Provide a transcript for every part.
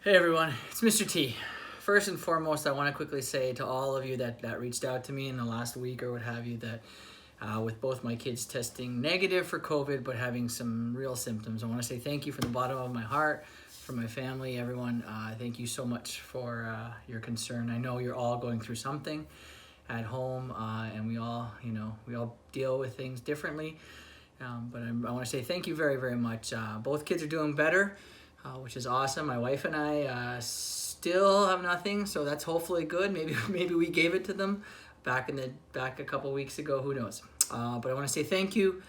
Hey everyone, it's Mr. T. First and foremost, I want to quickly say to all of you that reached out to me in the last week or what have you that with both my kids testing negative for COVID but having some real symptoms, I want to say thank you from the bottom of my heart, for my family, everyone. Thank you so much for your concern. I know you're all going through something at home and we all deal with things differently. But I want to say thank you very, very much. Both kids are doing better. Which is awesome. My wife and I still have nothing, so that's hopefully good. Maybe we gave it to them back a couple weeks ago. Who knows? But I want to say thank you,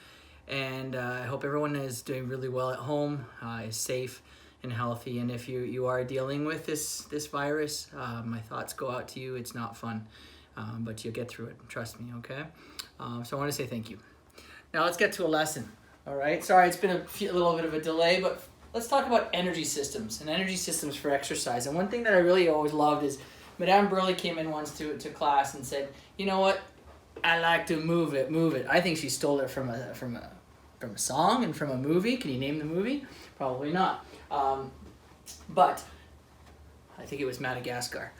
and I hope everyone is doing really well at home, is safe and healthy. And if you are dealing with this virus, my thoughts go out to you. It's not fun, but you'll get through it. Trust me. Okay. So I want to say thank you. Now let's get to a lesson. All right. Sorry, it's been a little bit of a delay, but let's talk about energy systems and energy systems for exercise. And one thing that I really always loved is Madame Burley came in once to class and said, you know what? I like to move it. I think she stole it from a song and from a movie. Can you name the movie? Probably not. But I think it was Madagascar.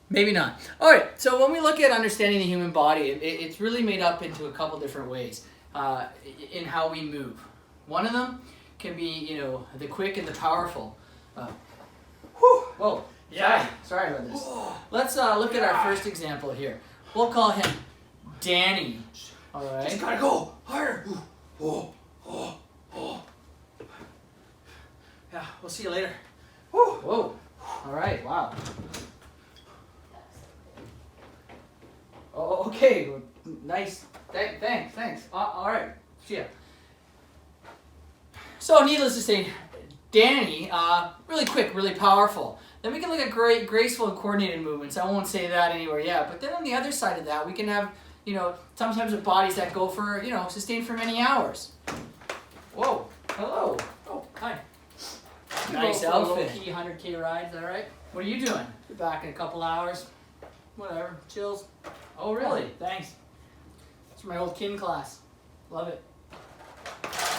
Maybe not. All right, so when we look at understanding the human body, it's really made up into a couple different ways in how we move. One of them can be, the quick and the powerful. Whoa, yeah. Sorry about this. Let's look at our first example here. We'll call him Danny. All right. Just gotta go harder. Yeah, we'll see you later. Whoa. All right. Wow. Oh, okay. Nice. Thanks. All right. See ya. So needless to say, Danny, really quick, really powerful. Then we can look at great, graceful and coordinated movements. I won't say that anywhere yet. But then on the other side of that, we can have, sometimes with bodies that go for, sustain for many hours. Whoa, hello. Oh, hi. Nice Go for a outfit. low-key 100K ride, is that right? What are you doing? Be back in a couple hours. Whatever, chills. Oh, really? Thanks. It's my old kin class. Love it.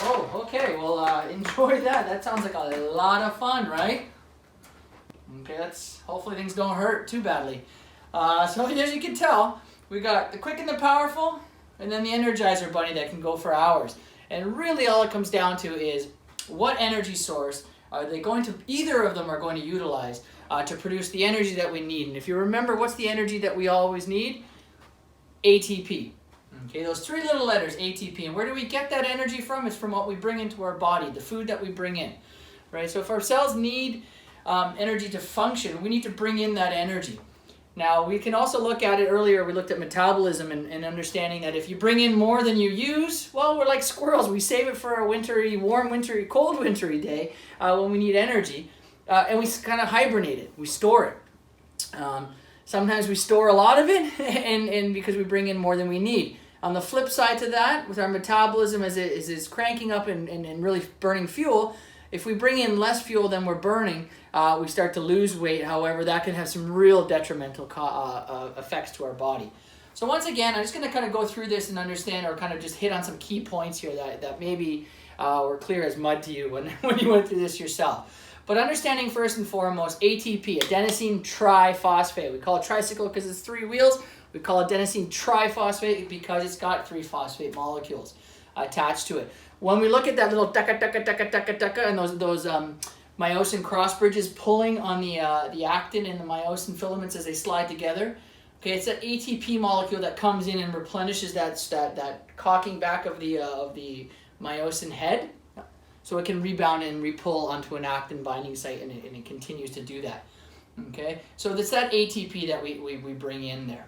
Oh, okay. Well, enjoy that. That sounds like a lot of fun, right? Okay, hopefully things don't hurt too badly. So as you can tell, we got the quick and the powerful, and then the Energizer bunny that can go for hours. And really all it comes down to is what energy source are they going to, either of them are going to utilize to produce the energy that we need. And if you remember, what's the energy that we always need? ATP. Okay, those three little letters, ATP. And where do we get that energy from? It's from what we bring into our body, the food that we bring in, right? So if our cells need energy to function, we need to bring in that energy. Now, we can also look at it earlier. We looked at metabolism and understanding that if you bring in more than you use, well, we're like squirrels. We save it for a wintry, warm, wintry, cold, wintry day when we need energy. And we kind of hibernate it. We store it. Sometimes we store a lot of it and because we bring in more than we need. On the flip side to that, with our metabolism as it is cranking up and really burning fuel, if we bring in less fuel than we're burning, we start to lose weight. However, that can have some real detrimental effects to our body. So once again, I'm just going to kind of go through this and understand or kind of just hit on some key points here that maybe were clear as mud to you when you went through this yourself. But understanding first and foremost, ATP, adenosine triphosphate. We call it tricycle because it's 3 wheels. We call it adenosine triphosphate because it's got 3 phosphate molecules attached to it. When we look at that little taka and those myosin cross bridges pulling on the actin and the myosin filaments as they slide together, okay, it's that ATP molecule that comes in and replenishes that cocking back of the myosin head, so it can rebound and repull onto an actin binding site, and it continues to do that. Okay, so it's that ATP that we bring in there.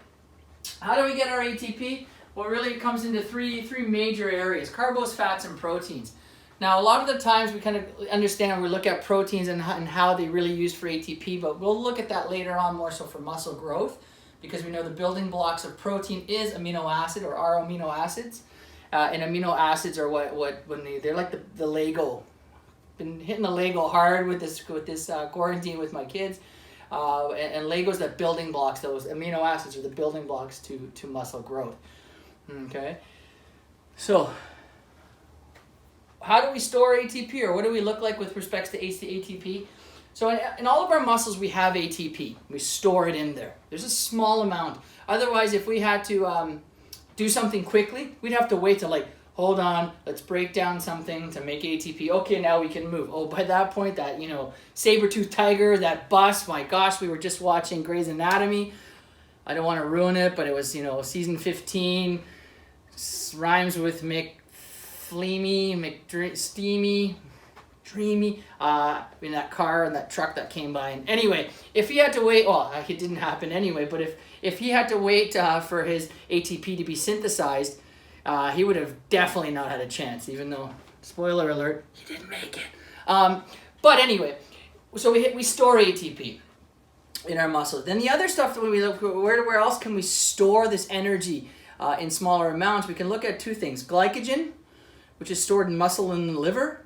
How do we get our ATP? Well, really it comes into three major areas: carbs, fats, and proteins. Now, a lot of the times we kind of understand, we look at proteins and how they really used for ATP, but we'll look at that later on more so for muscle growth, because we know the building blocks of protein is amino acid or are amino acids. And amino acids are they're like the Lego. Been hitting the Lego hard with this quarantine with my kids. And Legos, that building blocks, those amino acids are the building blocks to muscle growth. Okay, so how do we store ATP, or what do we look like with respects to ATP? So in all of our muscles, we have ATP. We store it in there. There's a small amount. Otherwise, if we had to do something quickly, we'd have to wait to like, hold on, let's break down something to make ATP. Okay, now we can move. Oh, by that point, that, you know, saber-toothed tiger, that bus, my gosh, we were just watching Grey's Anatomy. I don't want to ruin it, but it was, you know, season 15, rhymes with McFleamy, McSteamy, Dreamy, in that car and that truck that came by. And anyway, if he had to wait, well, it didn't happen anyway, but if he had to wait for his ATP to be synthesized, he would have definitely not had a chance, even though, spoiler alert, he didn't make it. But anyway, so we store ATP in our muscles. Then the other stuff that we look, where else can we store this energy in smaller amounts? We can look at two things. Glycogen, which is stored in muscle and the liver.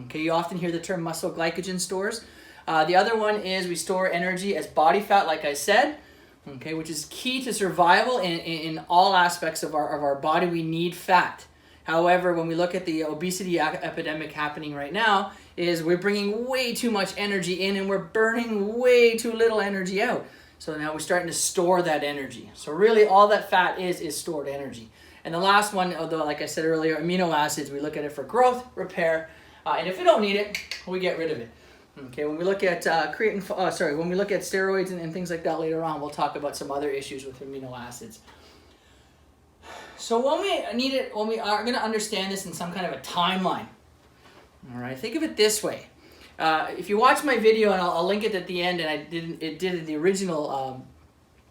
Okay, you often hear the term muscle glycogen stores. The other one is we store energy as body fat, like I said. Okay, which is key to survival in all aspects of our body. We need fat. However, when we look at the obesity epidemic happening right now, is we're bringing way too much energy in and we're burning way too little energy out. So now we're starting to store that energy. So really all that fat is stored energy. And the last one, although like I said earlier, amino acids, we look at it for growth, repair, and if we don't need it, we get rid of it. Okay, when we look at when we look at steroids and things like that later on, we'll talk about some other issues with amino acids. So when we are going to understand this in some kind of a timeline, all right, think of it this way. If you watch my video, and I'll link it at the end, and it did the original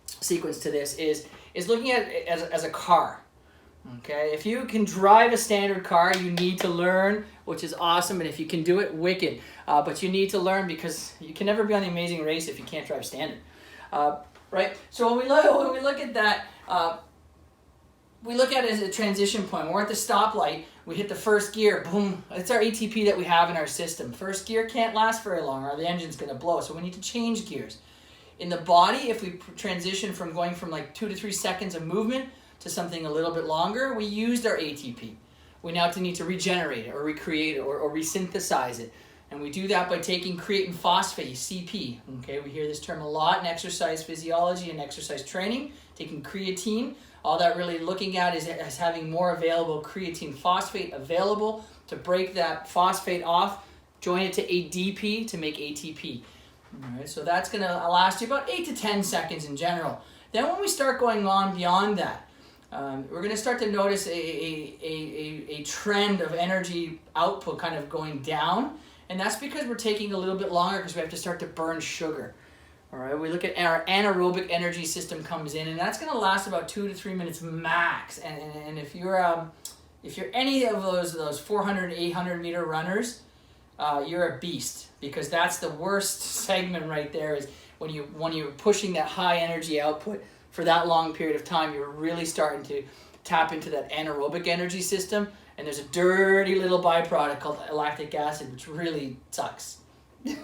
sequence to this, is looking at it as a car. Okay, if you can drive a standard car, you need to learn, which is awesome, and if you can do it, wicked. But you need to learn because you can never be on the Amazing Race if you can't drive standard, right? So when we look at that, we look at it as a transition point. We're at the stoplight. We hit the first gear. Boom! It's our ATP that we have in our system. First gear can't last very long, or the engine's going to blow. So we need to change gears. In the body, if we transition from going from like 2 to 3 seconds of movement to something a little bit longer, we used our ATP. We now need to regenerate it or recreate it or resynthesize it. And we do that by taking creatine phosphate, CP. Okay, we hear this term a lot in exercise physiology and exercise training, taking creatine. All that really looking at is having more available creatine phosphate available to break that phosphate off, join it to ADP to make ATP. All right, so that's going to last you about 8 to 10 seconds in general. Then when we start going on beyond that, we're going to start to notice a trend of energy output kind of going down, and that's because we're taking a little bit longer because we have to start to burn sugar. All right, we look at our anaerobic energy system comes in, and that's going to last about 2 to 3 minutes max. And if you're any of those 400, 800 meter runners, you're a beast, because that's the worst segment right there. Is when you're pushing that high energy output for that long period of time, you're really starting to tap into that anaerobic energy system, and there's a dirty little byproduct called lactic acid, which really sucks.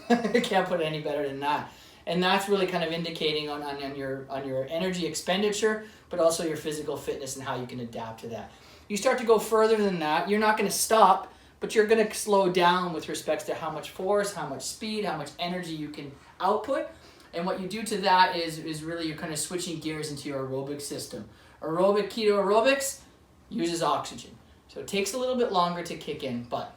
I can't put it any better than that. And that's really kind of indicating on your energy expenditure, but also your physical fitness and how you can adapt to that. You start to go further than that, you're not going to stop, but you're going to slow down with respect to how much force, how much speed, how much energy you can output. And what you do to that is really you're kind of switching gears into your aerobic system. Aerobic keto aerobics uses oxygen. So it takes a little bit longer to kick in, but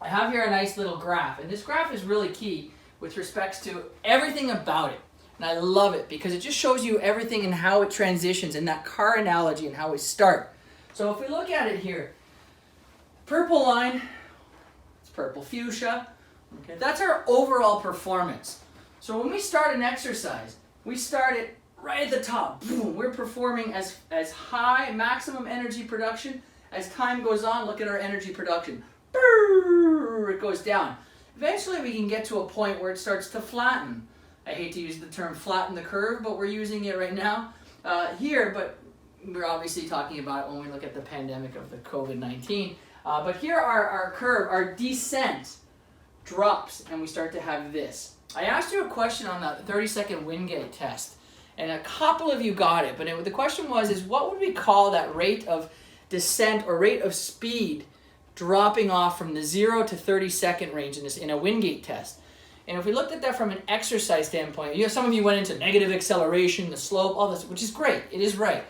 I have here a nice little graph, and this graph is really key with respects to everything about it. And I love it because it just shows you everything and how it transitions in that car analogy and how we start. So if we look at it here, purple line, it's purple fuchsia. Okay, that's our overall performance. So when we start an exercise, we start it right at the top. Boom, we're performing as high maximum energy production. As time goes on, look at our energy production. It goes down. Eventually we can get to a point where it starts to flatten. I hate to use the term flatten the curve, but we're using it right now here, but we're obviously talking about it when we look at the pandemic of the COVID-19. But here our curve, our descent drops, and we start to have this. I asked you a question on that 30-second Wingate test, and a couple of you got it, but the question was, what would we call that rate of descent or rate of speed dropping off from the 0 to 30-second range in a Wingate test? And if we looked at that from an exercise standpoint, some of you went into negative acceleration, the slope, all this, which is great. It is right.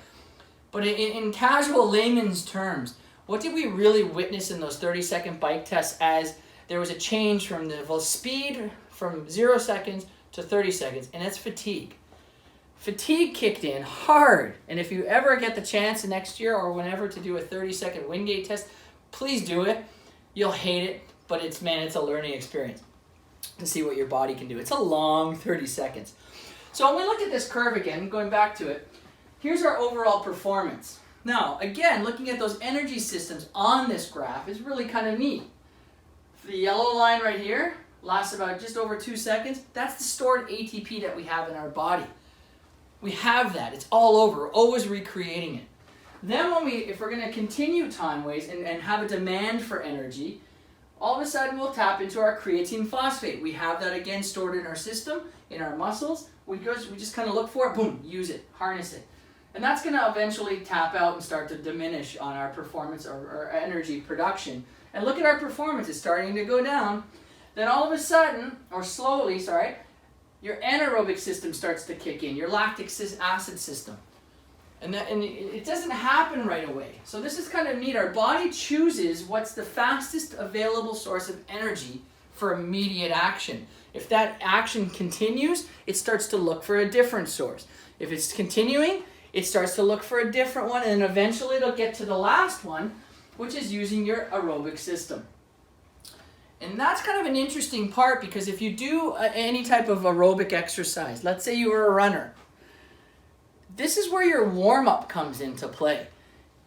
But in casual layman's terms, what did we really witness in those 30-second bike tests as there was a change from the speed from 0 seconds to 30 seconds, and that's fatigue. Fatigue kicked in hard. And if you ever get the chance next year or whenever to do a 30-second Wingate test, please do it. You'll hate it, but it's a learning experience to see what your body can do. It's a long 30 seconds. So when we look at this curve again, going back to it, here's our overall performance. Now, again, looking at those energy systems on this graph is really kind of neat. The yellow line right here lasts about just over 2 seconds. That's the stored ATP that we have in our body. We have that. It's all over. We're always recreating it. Then if we're going to continue time-wise and have a demand for energy, all of a sudden we'll tap into our creatine phosphate. We have that again stored in our system, in our muscles. We just kind of look for it, boom, use it, harness it. And that's going to eventually tap out and start to diminish on our performance or energy production. And look at our performance, it's starting to go down. Then all of a sudden, or slowly, your anaerobic system starts to kick in, your lactic acid system. And it doesn't happen right away. So this is kind of neat. Our body chooses what's the fastest available source of energy for immediate action. If that action continues, it starts to look for a different source. If it's continuing, it starts to look for a different one, and then eventually it'll get to the last one, which is using your aerobic system. And that's kind of an interesting part, because if you do any type of aerobic exercise, let's say you were a runner, this is where your warm-up comes into play.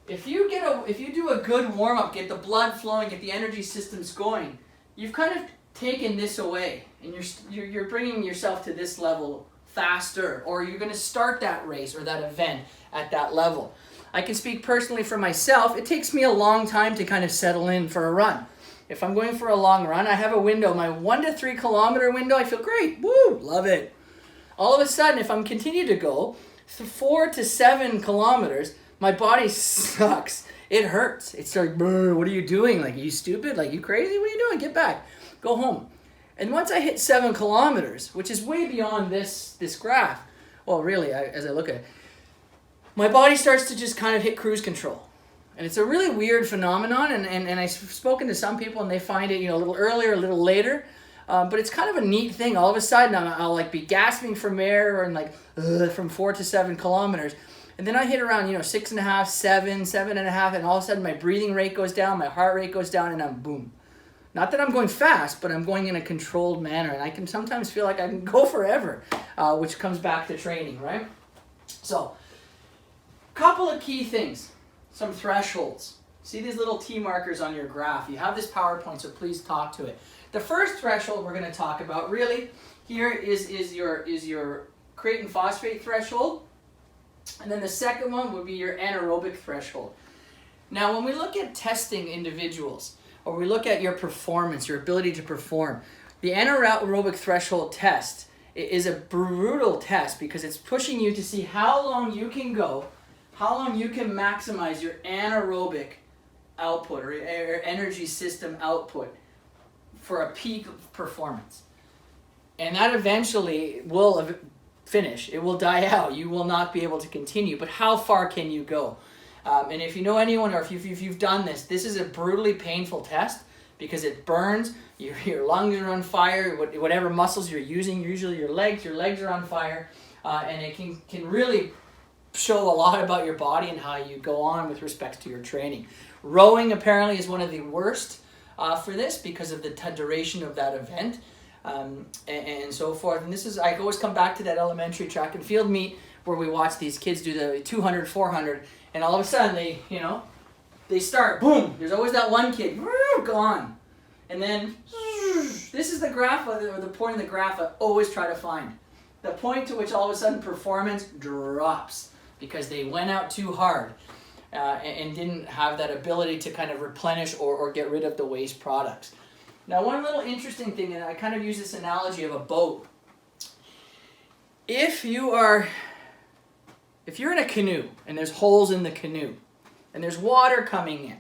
If you do a good warm-up, get the blood flowing, get the energy systems going, you've kind of taken this away, and you're bringing yourself to this level faster, or you're going to start that race or that event at that level. I can speak personally for myself. It takes me a long time to kind of settle in for a run. If I'm going for a long run, I have a window, my 1 to 3 kilometer window, I feel great, woo, love it. All of a sudden, if I'm continue to go 4 to 7 kilometers, my body sucks. It hurts. It's like, what are you doing? Like, are you stupid? Like, you crazy? What are you doing? Get back. Go home. And once I hit 7 kilometers, which is way beyond this graph, well, really, as I look at it, my body starts to just kind of hit cruise control. And it's a really weird phenomenon, and I've spoken to some people, and they find it, a little earlier, a little later. But it's kind of a neat thing. All of a sudden, I'll like be gasping from air and from 4 to 7 kilometers. And then I hit around, 6.5, 7, 7.5, and all of a sudden my breathing rate goes down, my heart rate goes down, and I'm boom. Not that I'm going fast, but I'm going in a controlled manner. And I can sometimes feel like I can go forever, which comes back to training, right? So, couple of key things. Some thresholds. See these little T markers on your graph. You have this PowerPoint, so please talk to it. The first threshold we're going to talk about really here is your creatine phosphate threshold. And then the second one would be your anaerobic threshold. Now when we look at testing individuals, or we look at your performance, your ability to perform, the anaerobic threshold test is a brutal test, because it's pushing you to see how long you can go, how long you can maximize your anaerobic output or energy system output for a peak performance. And that eventually will finish. It will die out. You will not be able to continue. But how far can you go? And if you know anyone, or if you've done this is a brutally painful test, because it burns. Your lungs are on fire. Whatever muscles you're using, usually your legs are on fire. And it can really show a lot about your body and how you go on with respect to your training. Rowing apparently is one of the worst for this, because of the duration of that event, and so forth. And I always come back to that elementary track and field meet where we watch these kids do the 200, 400, and all of a sudden they start, boom, there's always that one kid, gone. And then, this is the graph, or the point in the graph I always try to find. The point to which all of a sudden performance drops, because they went out too hard. And didn't have that ability to kind of replenish or get rid of the waste products. Now, one little interesting thing, and I kind of use this analogy of a boat. If you're in a canoe and there's holes in the canoe and there's water coming in,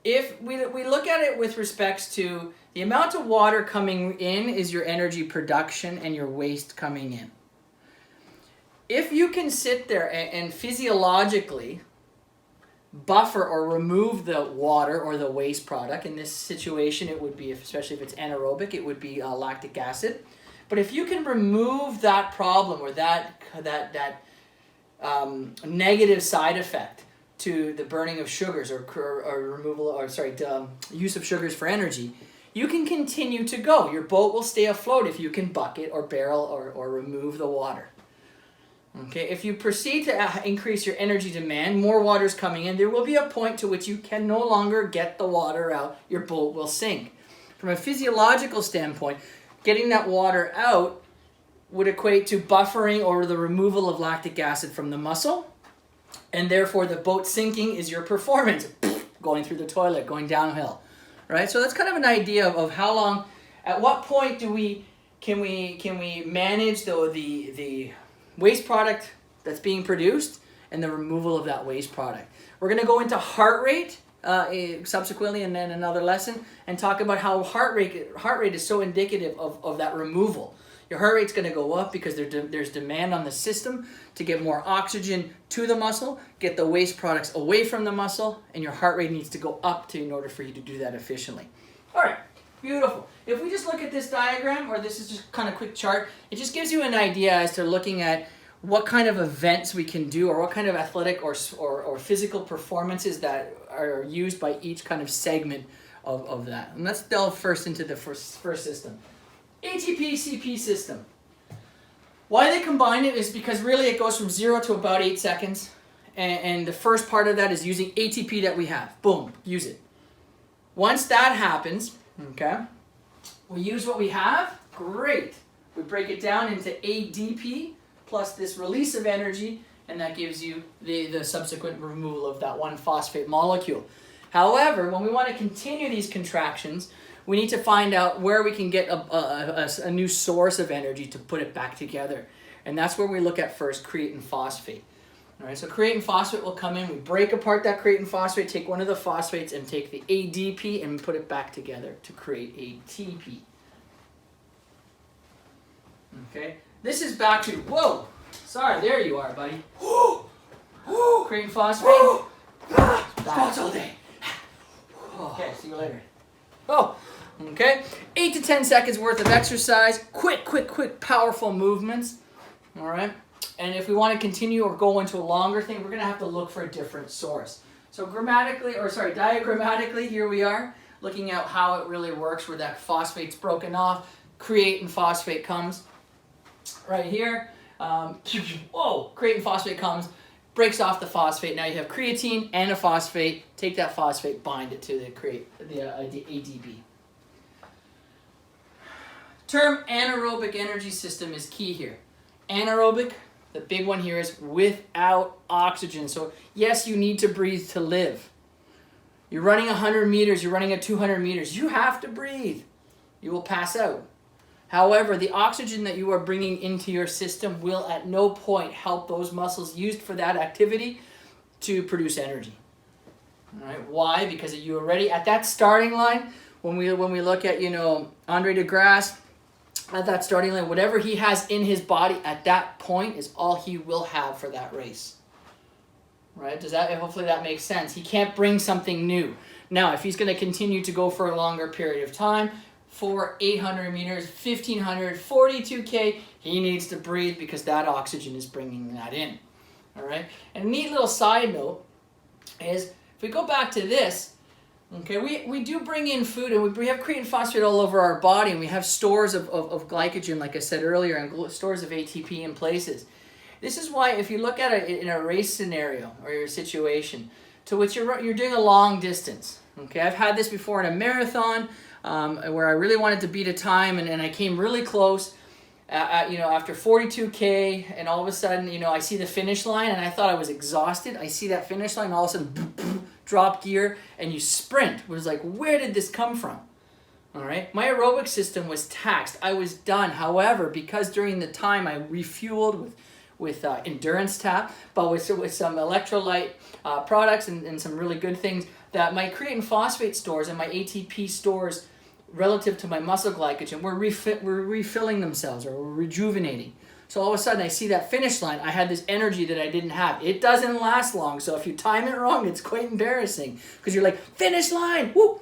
if we look at it with respects to the amount of water coming in is your energy production and your waste coming in. If you can sit there and physiologically buffer or remove the water or the waste product, in this situation it would be, especially if it's anaerobic, it would be lactic acid. But if you can remove that problem or that negative side effect to the burning of sugars or removal, or use of sugars for energy, you can continue to go. Your boat will stay afloat if you can bucket or barrel or remove the water. Okay, if you proceed to increase your energy demand, more water is coming in, there will be a point to which you can no longer get the water out. Your boat will sink. From a physiological standpoint, getting that water out would equate to buffering or the removal of lactic acid from the muscle, and therefore the boat sinking is your performance, going through the toilet, going downhill, right? So that's kind of an idea of how long, at what point can we manage the waste product that's being produced and the removal of that waste product. We're going to go into heart rate subsequently, and then another lesson, and talk about how heart rate is so indicative of that removal. Your heart rate's going to go up because there's demand on the system to get more oxygen to the muscle, get the waste products away from the muscle, and your heart rate needs to go up in order for you to do that efficiently. All right, beautiful. If we just look at this diagram, or this is just kind of quick chart, it just gives you an idea as to looking at what kind of events we can do, or what kind of athletic or physical performances that are used by each kind of segment of that. And let's delve first into the first system. ATP-CP system. Why they combine it is because really it goes from 0 to about 8 seconds. And the first part of that is using ATP that we have. Boom, use it. Once that happens, okay, we use what we have, great. We break it down into ADP plus this release of energy, and that gives you the subsequent removal of that one phosphate molecule. However, when we want to continue these contractions, we need to find out where we can get a new source of energy to put it back together. And that's where we look at first creatine phosphate. All right, so creatine phosphate will come in. We break apart that creatine phosphate, take one of the phosphates and take the ADP and put it back together to create ATP. Okay, this is back to, whoa, sorry, there you are, buddy. Creatine phosphate. Sports all day. Okay, see you later. Oh, okay. 8 to 10 seconds worth of exercise. Quick, powerful movements. All right. And if we want to continue or go into a longer thing, we're going to have to look for a different source. So diagrammatically, here we are, looking at how it really works, where that phosphate's broken off. Creatine phosphate comes right here. Creatine phosphate comes, breaks off the phosphate. Now you have creatine and a phosphate. Take that phosphate, bind it to the ADP. Term anaerobic energy system is key here. Anaerobic, the big one here, is without oxygen. So yes, you need to breathe to live. You're running 100 meters, you're running at 200 meters. You have to breathe. You will pass out. However, the oxygen that you are bringing into your system will at no point help those muscles used for that activity to produce energy. All right. Why? Because you already, at that starting line, when we look at, Andre DeGrasse, at that starting line, whatever he has in his body at that point is all he will have for that race. Right? Hopefully that makes sense. He can't bring something new. Now, if he's going to continue to go for a longer period of time, 800 meters, 1500, 42K, he needs to breathe because that oxygen is bringing that in. All right? And a neat little side note is, if we go back to this, okay, we do bring in food, and we have creatine phosphate all over our body, and we have stores of glycogen, like I said earlier, and stores of ATP in places. This is why, if you look at it in a race scenario or your situation, to which you're doing a long distance. Okay, I've had this before in a marathon, where I really wanted to beat a time, and I came really close, after 42K, and all of a sudden, I see the finish line, and I thought I was exhausted. I see that finish line, and all of a sudden, boom, boom, drop gear, and you sprint. It was like, where did this come from? All right, my aerobic system was taxed. I was done. However, because during the time I refueled with endurance tap, but with some electrolyte products and some really good things, that my creatine phosphate stores and my ATP stores relative to my muscle glycogen were refilling themselves or were rejuvenating. So all of a sudden I see that finish line. I had this energy that I didn't have. It doesn't last long. So if you time it wrong, it's quite embarrassing because you're like, finish line, woo,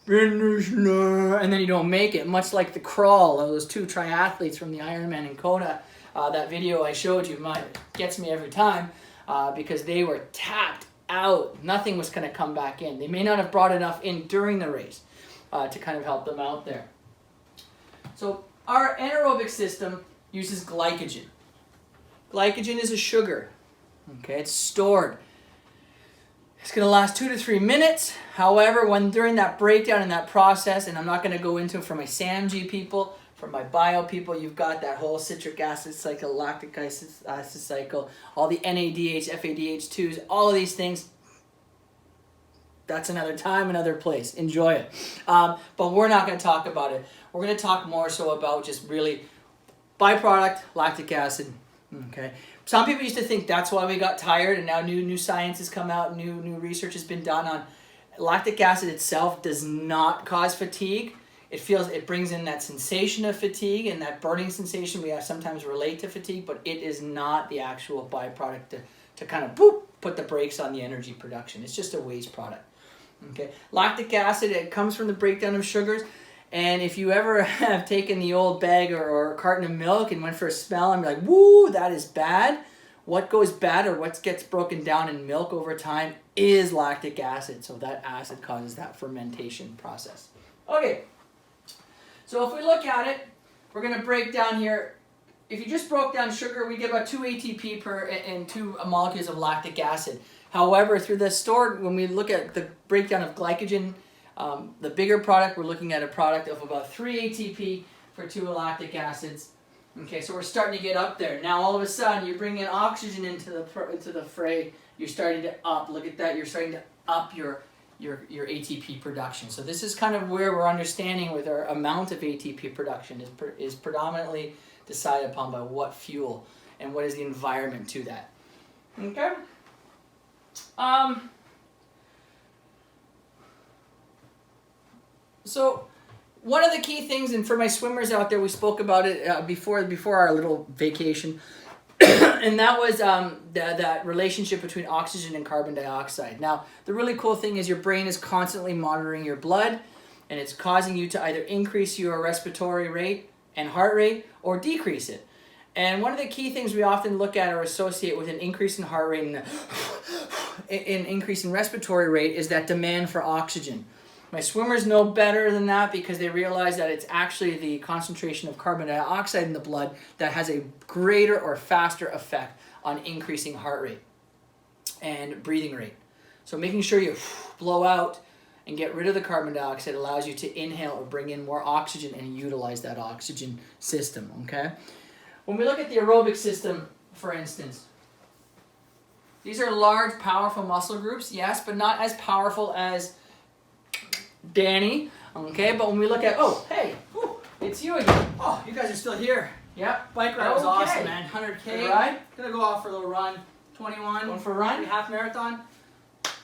finish line, and then you don't make it. Much like the crawl of those two triathletes from the Ironman in Kona. That video I showed you gets me every time because they were tapped out. Nothing was going to come back in. They may not have brought enough in during the race to kind of help them out there. So our anaerobic system uses glycogen. Glycogen is a sugar. Okay, it's stored. It's going to last 2 to 3 minutes. However, when during that breakdown in that process, and I'm not going to go into it for my SAMG people, for my bio people, you've got that whole citric acid cycle, lactic acid cycle, all the NADH, FADH2s, all of these things. That's another time, another place. Enjoy it. But we're not going to talk about it. We're going to talk more so about just really byproduct, lactic acid. Okay. Some people used to think that's why we got tired, and now new science has come out, new research has been done on lactic acid itself does not cause fatigue. It brings in that sensation of fatigue and that burning sensation we sometimes relate to fatigue, but it is not the actual byproduct to kind of put the brakes on the energy production. It's just a waste product. Okay. Lactic acid, it comes from the breakdown of sugars. And if you ever have taken the old bag or carton of milk and went for a smell and be like, woo, that is bad. What goes bad or what gets broken down in milk over time is lactic acid. So that acid causes that fermentation process. Okay. So if we look at it, we're going to break down here. If you just broke down sugar, we get about 2 ATP and 2 molecules of lactic acid. However, through the stored, when we look at the breakdown of glycogen, the bigger product, we're looking at a product of about 3 ATP for 2 lactic acids. Okay, so we're starting to get up there. Now all of a sudden, you bring in oxygen into the fray. You're starting to up. Look at that. You're starting to up your ATP production. So this is kind of where we're understanding with our amount of ATP production is predominantly decided upon by what fuel and what is the environment to that. Okay. So one of the key things, and for my swimmers out there, we spoke about it before our little vacation, and that was that relationship between oxygen and carbon dioxide. Now, the really cool thing is your brain is constantly monitoring your blood, and it's causing you to either increase your respiratory rate and heart rate or decrease it. And one of the key things we often look at or associate with an increase in heart rate and an increase in respiratory rate is that demand for oxygen. My swimmers know better than that because they realize that it's actually the concentration of carbon dioxide in the blood that has a greater or faster effect on increasing heart rate and breathing rate. So making sure you blow out and get rid of the carbon dioxide allows you to inhale or bring in more oxygen and utilize that oxygen system, okay? When we look at the aerobic system, for instance, these are large, powerful muscle groups, yes, but not as powerful as Danny, okay? But when we look at, oh, hey, whew, it's you again. Oh, you guys are still here. Yep. Bike ride was Okay. awesome, man. 100K. Good ride? Gonna go off for a little run. 21. Going for a run? Half marathon.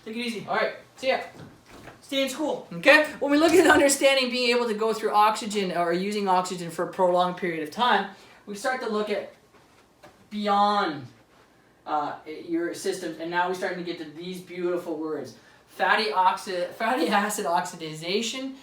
Take it easy. All right, see ya. Stay in school. Okay? When we look at understanding being able to go through oxygen or using oxygen for a prolonged period of time, we start to look at beyond your systems, and now we're starting to get to these beautiful words. Fatty acid oxidation,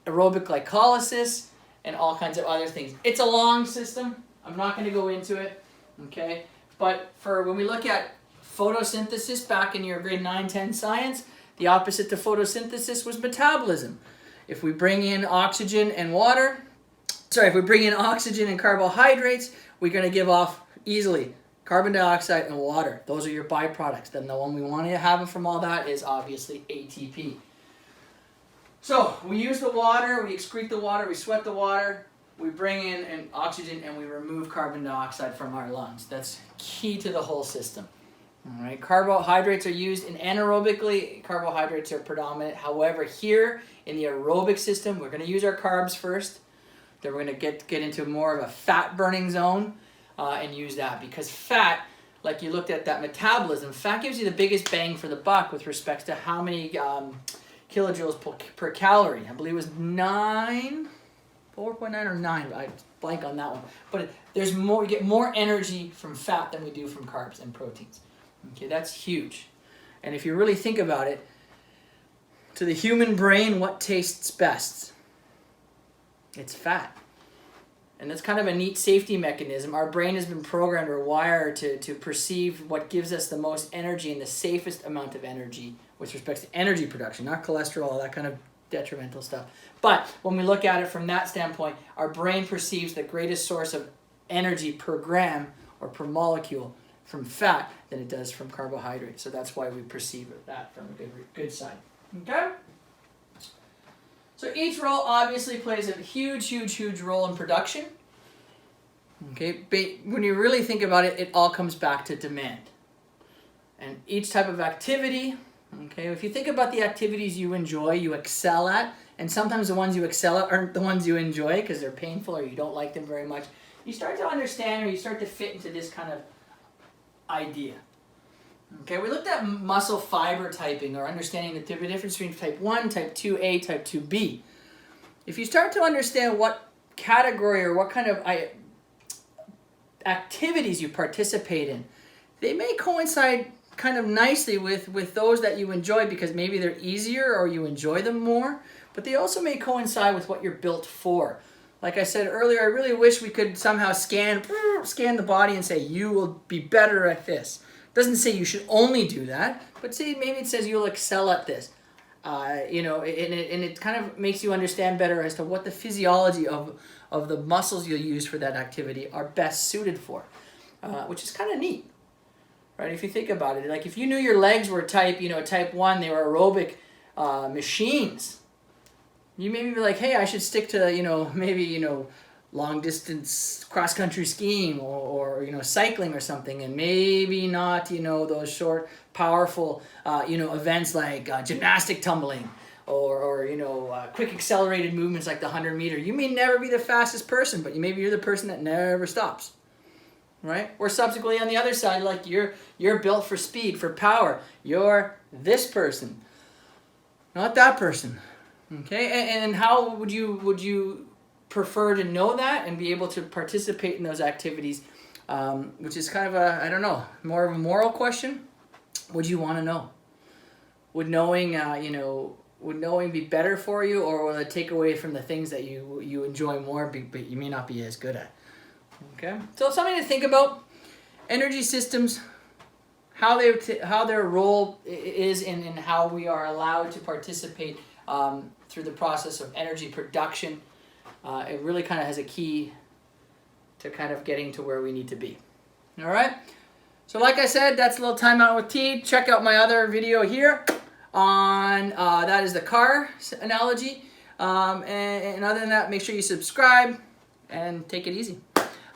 aerobic glycolysis, and all kinds of other things. It's a long system. I'm not going to go into it, okay? But for when we look at photosynthesis back in your grade 9, 10 science, the opposite to photosynthesis was metabolism. If we bring in oxygen and carbohydrates, we're going to give off easily carbon dioxide and water. Those are your byproducts. Then the one we want to have from all that is obviously ATP. So we use the water, we excrete the water, we sweat the water, we bring in an oxygen, and we remove carbon dioxide from our lungs. That's key to the whole system. All right, carbohydrates are used in anaerobically. Carbohydrates are predominant. However, here in the aerobic system, we're going to use our carbs first. Then we're going to get into more of a fat burning zone and use that because fat like you looked at that metabolism, fat gives you the biggest bang for the buck with respect to how many kilojoules per calorie. I believe it was 4.9 or 9. I blank on that one. But there's more. We get more energy from fat than we do from carbs and proteins. Okay, that's huge. And if you really think about it, to the human brain, what tastes best? It's fat. And that's kind of a neat safety mechanism. Our brain has been programmed or wired to perceive what gives us the most energy and the safest amount of energy with respect to energy production, not cholesterol, that kind of detrimental stuff. But when we look at it from that standpoint, our brain perceives the greatest source of energy per gram or per molecule from fat than it does from carbohydrates. So that's why we perceive that from a good side. Okay? So each role obviously plays a huge role in production. Okay, when you really think about it, it all comes back to demand. And each type of activity, okay, if you think about the activities you enjoy, you excel at, and sometimes the ones you excel at aren't the ones you enjoy because they're painful or you don't like them very much, you start to understand or you start to fit into this kind of idea. Okay, we looked at muscle fiber typing or understanding the difference between type 1, type 2A, type 2B. If you start to understand what category or what kind of activities you participate in, they may coincide kind of nicely with those that you enjoy because maybe they're easier or you enjoy them more, but they also may coincide with what you're built for. Like I said earlier, I really wish we could somehow scan the body and say, you will be better at this. Doesn't say you should only do that, but say maybe it says you'll excel at this. And it kind of makes you understand better as to what the physiology of the muscles you'll use for that activity are best suited for, which is kind of neat, right? If you think about it, like if you knew your legs were type 1, they were aerobic machines, you maybe be like, hey, I should stick to, long distance cross country skiing or cycling or something, and maybe not those short powerful events like gymnastic tumbling or quick accelerated movements like the 100-meter. You may never be the fastest person, but maybe you're the person that never stops, right? Or subsequently on the other side, like you're built for speed, for power. You're this person, not that person. Okay, and how would you prefer to know that and be able to participate in those activities, which is kind of more of a moral question. Would you want to know? Would knowing be better for you, or will it take away from the things that you enjoy more but you may not be as good at? Okay, so it's something to think about. Energy systems, how their role is in how we are allowed to participate through the process of energy production. It really kind of has a key to kind of getting to where we need to be. All right. So like I said, that's a little time out with T. Check out my other video here on that is the car analogy. And other than that, make sure you subscribe and take it easy.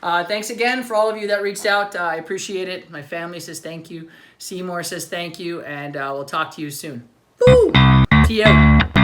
Thanks again for all of you that reached out. I appreciate it. My family says thank you. Seymour says thank you. And we'll talk to you soon. Woo! T out.